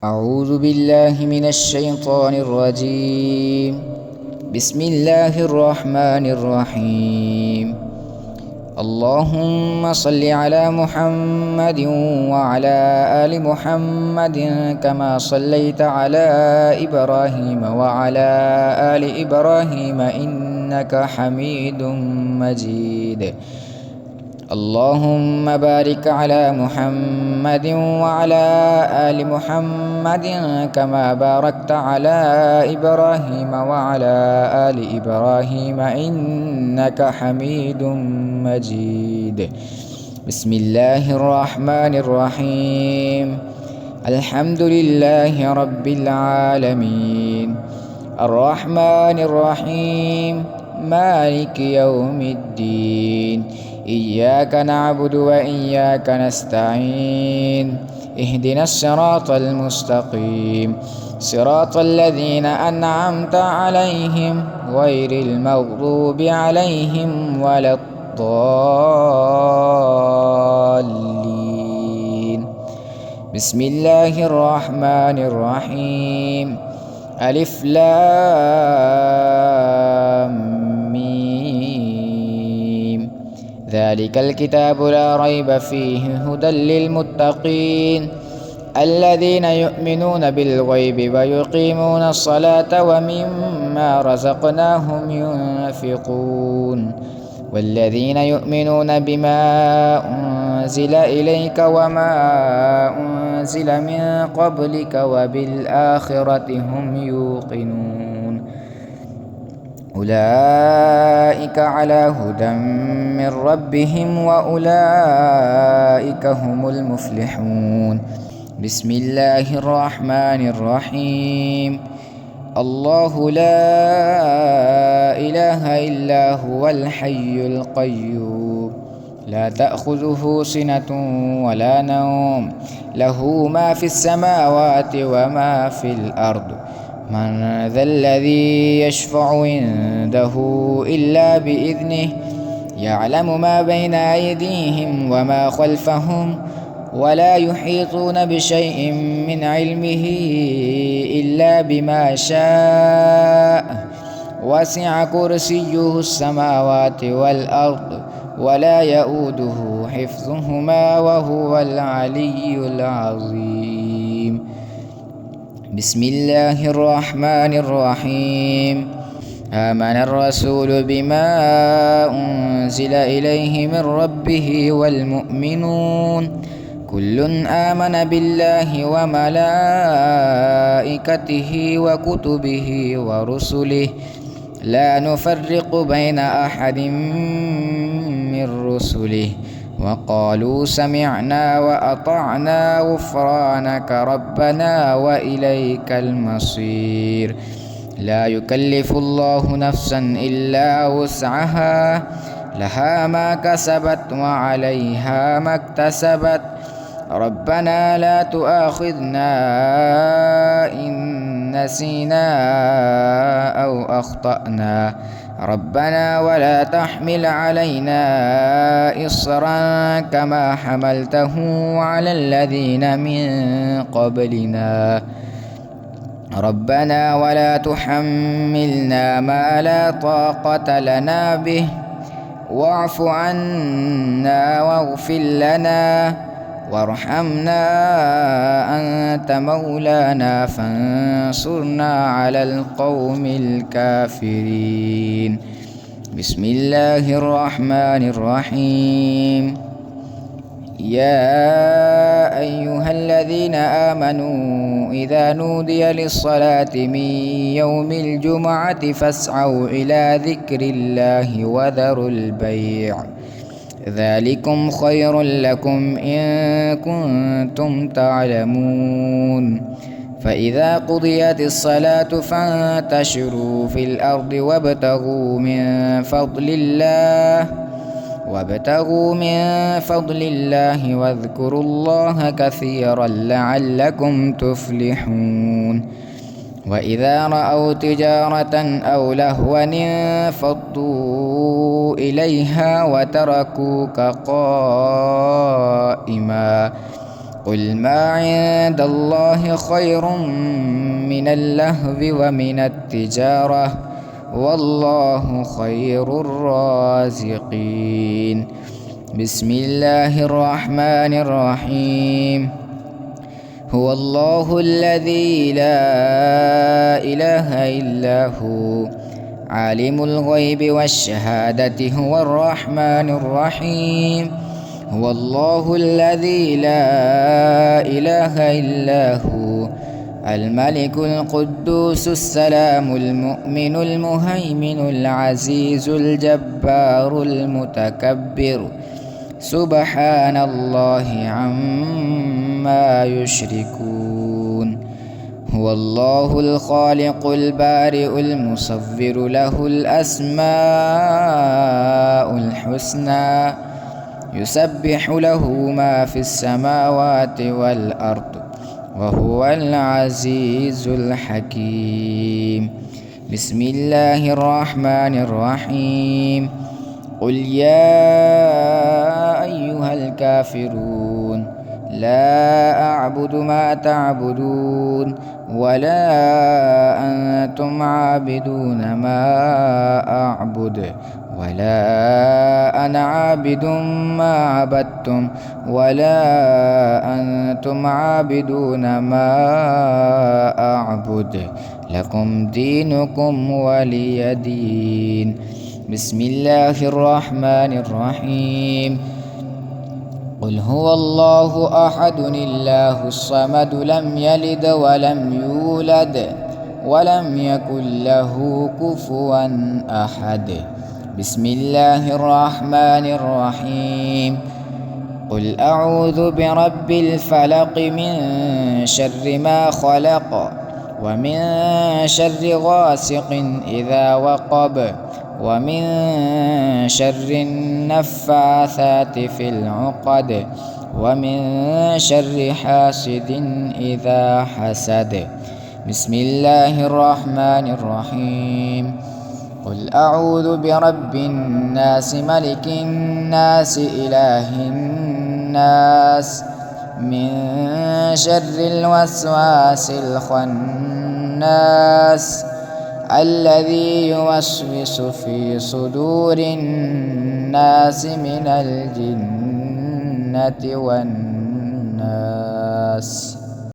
أعوذ بالله من الشيطان الرجيم. بسم الله الرحمن الرحيم. اللهم صل على محمد وعلى آل محمد كما صليت على إبراهيم وعلى آل إبراهيم إنك حميد مجيد. اللهم بارك على محمد وعلى آل محمد كما باركت على إبراهيم وعلى آل إبراهيم إنك حميد مجيد. بسم الله الرحمن الرحيم. الحمد لله رب العالمين الرحمن الرحيم مالك يوم الدين إياك نعبد وإياك نستعين اهدنا الصراط المستقيم صراط الذين أنعمت عليهم غير المغضوب عليهم ولا الضالين. بسم الله الرحمن الرحيم. ألف لام ميم ذلك الكتاب لا ريب فيه هدى للمتقين الذين يؤمنون بالغيب ويقيمون الصلاة ومما رزقناهم ينفقون والذين يؤمنون بما أنزل إليك وما أنزل من قبلك وبالآخرة هم يوقنون أولئك على هدى من ربهم وأولئك هم المفلحون. بسم الله الرحمن الرحيم. الله لا إله إلا هو الحي القيوم لا تأخذه سنة ولا نوم له ما في السماوات وما في الأرض من ذا الذي يشفع عنده إلا بإذنه يعلم ما بين أيديهم وما خلفهم ولا يحيطون بشيء من علمه إلا بما شاء وسع كرسيه السماوات والأرض ولا يؤوده حفظهما وهو العلي العظيم. بسم الله الرحمن الرحيم. آمن الرسول بما أنزل إليه من ربه والمؤمنون كل آمن بالله وملائكته وكتبه ورسله لا نفرق بين أحد من رسله وقالوا سمعنا وأطعنا غفرانك ربنا وإليك المصير. لا يكلف الله نفسا إلا وسعها لها ما كسبت وعليها ما اكتسبت ربنا لا تؤاخذنا إن نسينا أو أخطأنا ربنا ولا تحمل علينا إصرا كما حملته على الذين من قبلنا ربنا ولا تحملنا ما لا طاقة لنا به واعف عنا واغفر لنا وارحمنا أنت مولانا فانصرنا على القوم الكافرين. بسم الله الرحمن الرحيم. يا أيها الذين آمنوا إذا نودي للصلاة من يوم الجمعة فاسعوا إلى ذكر الله وذروا البيع ذلكم خير لكم إن كنتم تعلمون. فإذا قضيت الصلاة فانتشروا في الأرض وابتغوا من فضل الله واذكروا الله كثيرا لعلكم تفلحون. وإذا رأوا تجارة أو لهوا انفضوا إليها وتركوك قائما قل ما عند الله خير من اللهو ومن التجارة والله خير الرازقين. بسم الله الرحمن الرحيم. هو الله الذي لا إله إلا هو عالم الغيب والشهادة هو الرحمن الرحيم. هو الله الذي لا إله إلا هو الملك القدوس السلام المؤمن المهيمن العزيز الجبار المتكبر سبحان الله عما يشركون. هو الله الخالق البارئ المصور له الأسماء الحسنى يسبح له ما في السماوات والأرض وهو العزيز الحكيم. بسم الله الرحمن الرحيم. قل يا أيها الكافرون لا أعبد ما تعبدون ولا أنتم عابدون ما أعبد ولا أنا عابد ما عبدتم ولا أنتم عابدون ما أعبد لكم دينكم ولي دين. بسم الله الرحمن الرحيم. قل هو الله أحد الله الصمد لم يلد ولم يولد ولم يكن له كفوا أحد. بسم الله الرحمن الرحيم. قل أعوذ برب الفلق من شر ما خلق ومن شر غاسق إذا وقب ومن شر النفاثات في العقد ومن شر حاسد إذا حسد. بسم الله الرحمن الرحيم. قل أعوذ برب الناس ملك الناس إله الناس من شر الوسواس الخناس الذي يوسوس في صدور الناس من الجنة والناس.